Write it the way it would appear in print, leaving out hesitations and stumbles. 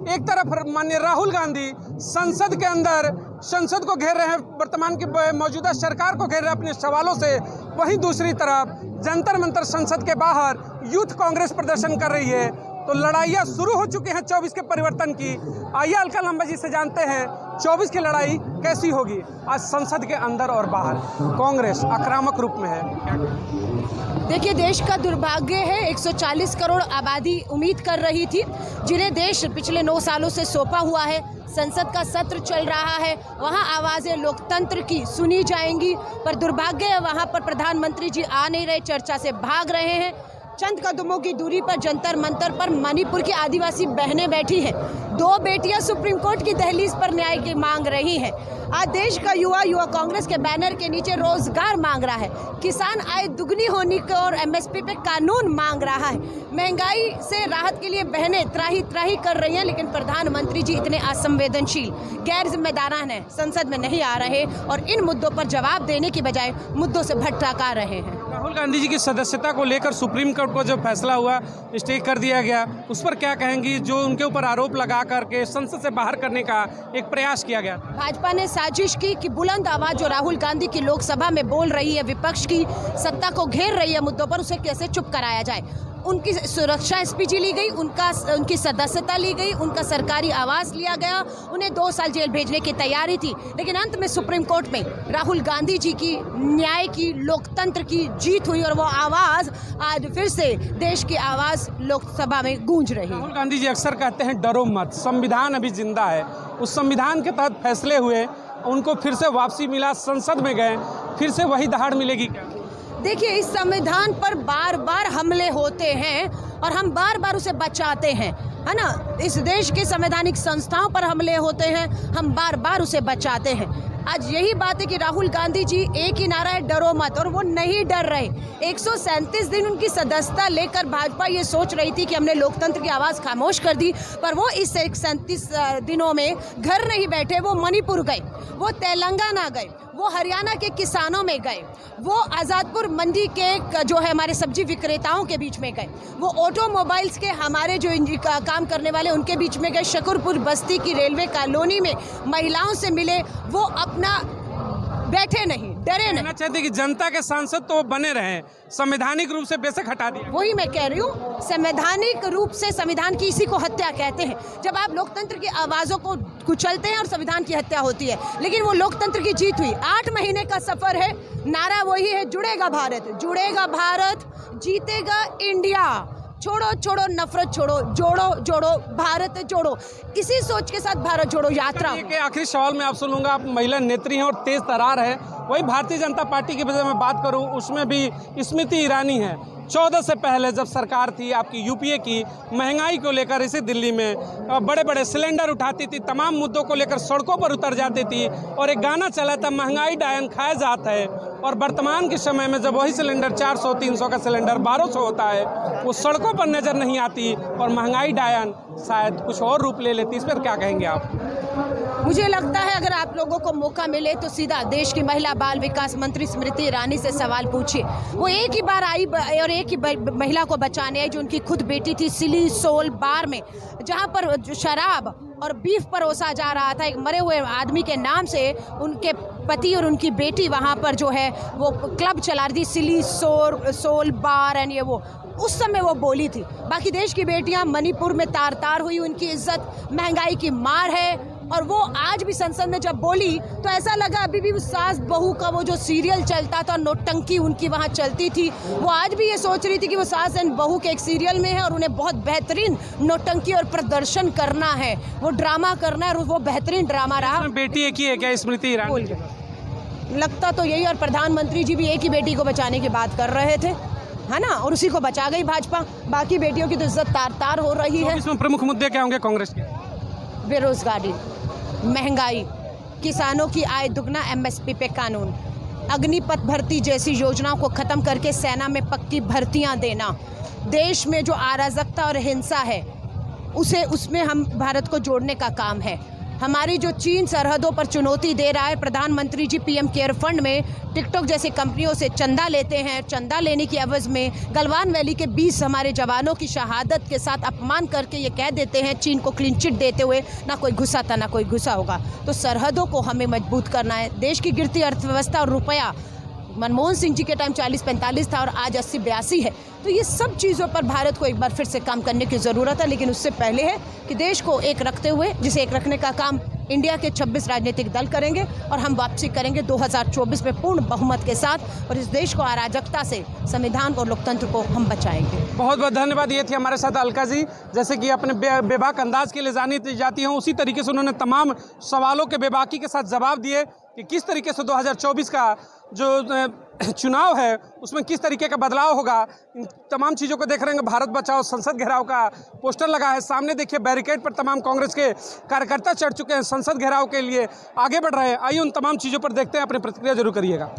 एक तरफ माननीय राहुल गांधी संसद के अंदर संसद को घेर रहे हैं, वर्तमान की मौजूदा सरकार को घेर रहे हैं अपने सवालों से, वहीं दूसरी तरफ जंतर मंतर संसद के बाहर यूथ कांग्रेस प्रदर्शन कर रही है। तो लड़ाइयाँ शुरू हो चुकी हैं 24 के परिवर्तन की। आइए अलका लांबा जी से जानते हैं 24 की लड़ाई कैसी होगी। आज संसद के अंदर और बाहर कांग्रेस आक्रामक रूप में है। देखिए, देश का दुर्भाग्य है 140 करोड़ आबादी उम्मीद कर रही थी, जिन्हें देश पिछले 9 सालों से सौंपा हुआ है। संसद का सत्र चल रहा है, वहां आवाज़ें लोकतंत्र की सुनी जाएंगी, पर दुर्भाग्य है वहां पर प्रधानमंत्री जी आ नहीं रहे, चर्चा से भाग रहे हैं। चंद कदमों की दूरी पर जंतर मंतर पर मणिपुर की आदिवासी बहनें बैठी हैं। 2 बेटियां सुप्रीम कोर्ट की दहलीज पर न्याय की मांग रही हैं। आज देश का युवा कांग्रेस के बैनर के नीचे रोजगार मांग रहा है, किसान आय दुगनी होने को और एमएसपी पे कानून मांग रहा है। महंगाई से राहत के लिए बहनें त्राही त्राही कर रही हैं, लेकिन प्रधानमंत्री जी इतने असंवेदनशील, गैर जिम्मेदारान हैं, संसद में नहीं आ रहे और इन मुद्दों पर जवाब देने की बजाय मुद्दों से भटका रहे हैं। राहुल गांधी जी की सदस्यता को लेकर सुप्रीम कोर्ट को जो फैसला हुआ, स्टे कर दिया गया, उस पर क्या कहेंगी? जो उनके ऊपर आरोप लगा करके संसद से बाहर करने का एक प्रयास किया गया। भाजपा ने साजिश की कि बुलंद आवाज जो राहुल गांधी की लोकसभा में बोल रही है, विपक्ष की सत्ता को घेर रही है मुद्दों पर, उसे कैसे चुप कराया जाए। उनकी सुरक्षा एसपीजी ली गई, उनकी सदस्यता ली गई, उनका सरकारी आवास लिया गया, उन्हें 2 साल जेल भेजने की तैयारी थी, लेकिन अंत में सुप्रीम कोर्ट में राहुल गांधी जी की न्याय की, लोकतंत्र की जीत हुई और वो आवाज़ आज फिर से देश की आवाज़ लोकसभा में गूंज रही है। राहुल गांधी जी अक्सर कहते हैं डरो मत, संविधान अभी जिंदा है। उस संविधान के तहत फैसले हुए, उनको फिर से वापसी मिला, संसद में गए, फिर से वही दहाड़ मिलेगी क्या? देखिए, इस संविधान पर बार बार हमले होते हैं और हम बार बार उसे बचाते हैं, है ना। इस देश के संवैधानिक संस्थाओं पर हमले होते हैं, हम बार बार उसे बचाते हैं। आज यही बात है कि राहुल गांधी जी एक ही नारा है, डरो मत, और वो नहीं डर रहे। 137 दिन उनकी सदस्यता लेकर भाजपा ये सोच रही थी कि हमने लोकतंत्र की आवाज़ खामोश कर दी, पर वो इस 137 दिनों में घर नहीं बैठे। वो मणिपुर गए, वो तेलंगाना गए, वो हरियाणा के किसानों में गए, वो आज़ादपुर मंडी के जो है हमारे सब्जी विक्रेताओं के बीच में गए, वो ऑटोमोबाइल्स के हमारे जो काम करने वाले उनके बीच में गए, शकरपुर बस्ती की रेलवे कॉलोनी में महिलाओं से मिले। वो अपना बैठे नहीं, डरे नहीं। चाहते कि जनता के सांसद तो बने रहे, संवैधानिक रूप से बेशक हटा दिया। वही मैं कह रही हूँ, संवैधानिक रूप से संविधान की इसी को हत्या कहते हैं, जब आप लोकतंत्र की आवाज़ों को कुचलते हैं और संविधान की हत्या होती है। लेकिन वो लोकतंत्र की जीत हुई। 8 महीने का सफर है, नारा वही है, जुड़ेगा भारत, जुड़ेगा भारत, जीतेगा इंडिया। छोड़ो छोड़ो नफरत, छोड़ो, जोड़ो जोड़ो भारत जोड़ो। इसी सोच के साथ भारत जोड़ो यात्रा। आखिरी सवाल मैं आपसे लूँगा, आप महिला नेत्री हैं और तेज तरार है। वही भारतीय जनता पार्टी की वजह मैं बात करूँ, उसमें भी स्मृति ईरानी है। 14 से पहले जब सरकार थी आपकी यूपीए की, महंगाई को लेकर इसी दिल्ली में बड़े बड़े सिलेंडर उठाती थी, तमाम मुद्दों को लेकर सड़कों पर उतर जाती थी और एक गाना चला था, महंगाई डायन खाया जाता है। और वर्तमान के समय में जब वही सिलेंडर 400-300 का सिलेंडर 1200 होता है, वो सड़कों पर नज़र नहीं आती और महंगाई डायन शायद कुछ और रूप ले लेती। इस पर क्या कहेंगे आप? मुझे लगता है अगर आप लोगों को मौका मिले तो सीधा देश की महिला बाल विकास मंत्री स्मृति ईरानी से सवाल पूछिए। वो एक ही बार आई और एक ही महिला को बचाने आई, जो उनकी खुद बेटी थी सिली सोल बार में, जहां पर शराब और बीफ परोसा जा रहा था। एक मरे हुए आदमी के नाम से उनके पति और उनकी बेटी वहां पर जो है वो क्लब चला रही थी, सिली सोल बार एंड ये वो। उस समय वो बोली थी। बाकी देश की बेटियां मणिपुर में तार तार हुई, उनकी इज्जत महंगाई की मार है। और वो आज भी संसद में जब बोली तो ऐसा लगा अभी भी सास बहू का वो जो सीरियल चलता था, नोटंकी उनकी वहाँ चलती थी। वो आज भी ये सोच रही थी कि वो सास एंड बहू के एक सीरियल में है और उन्हें बहुत बेहतरीन नोटंकी और प्रदर्शन करना है, वो ड्रामा करना है और वो बेहतरीन ड्रामा रहा। बेटी एक ही है क्या स्मृति ईरानी? लगता तो यही, और प्रधानमंत्री जी भी एक ही बेटी को बचाने की बात कर रहे थे, है ना, और उसी को बचा गई भाजपा। बाकी बेटियों की तो इज्जत तार तार हो रही है। इसमें प्रमुख मुद्दे क्या होंगे कांग्रेस के? बेरोजगारी, महंगाई, किसानों की आय दुगना, एमएसपी पे कानून, अग्निपथ भर्ती जैसी योजनाओं को खत्म करके सेना में पक्की भर्तियां देना, देश में जो अराजकता और हिंसा है उसमें हम भारत को जोड़ने का काम है। हमारी जो चीन सरहदों पर चुनौती दे रहा है, प्रधानमंत्री जी पीएम केयर फंड में टिकटॉक जैसी कंपनियों से चंदा लेते हैं, चंदा लेने की एवज में गलवान वैली के 20 हमारे जवानों की शहादत के साथ अपमान करके ये कह देते हैं चीन को क्लीन चिट देते हुए, ना कोई घुसा था ना कोई घुसा होगा। तो सरहदों को हमें मजबूत करना है। देश की गिरती अर्थव्यवस्था और रुपया मनमोहन सिंह जी के टाइम 40-45 था और आज 80-82 है। तो ये सब चीज़ों पर भारत को एक बार फिर से काम करने की ज़रूरत है, लेकिन उससे पहले है कि देश को एक रखते हुए, जिसे एक रखने का काम इंडिया के 26 राजनीतिक दल करेंगे और हम वापसी करेंगे 2024 में पूर्ण बहुमत के साथ, और इस देश को अराजकता से संविधान और लोकतंत्र को हम बचाएंगे। बहुत बहुत धन्यवाद। ये थी हमारे साथ अलका जी। जैसे कि अपने बेबाक अंदाज के लिए जानी जाती हैं, उसी तरीके से उन्होंने तमाम सवालों के बेबाकी के साथ जवाब दिए कि किस तरीके से 2024 का जो चुनाव है उसमें किस तरीके का बदलाव होगा। इन तमाम चीज़ों को देख रहे हैं। भारत बचाओ संसद घेराव का पोस्टर लगा है, सामने देखिए बैरिकेड पर तमाम कांग्रेस के कार्यकर्ता चढ़ चुके हैं, संसद घेराव के लिए आगे बढ़ रहे हैं। आइए उन तमाम चीज़ों पर देखते हैं, अपनी प्रतिक्रिया जरूर करिएगा।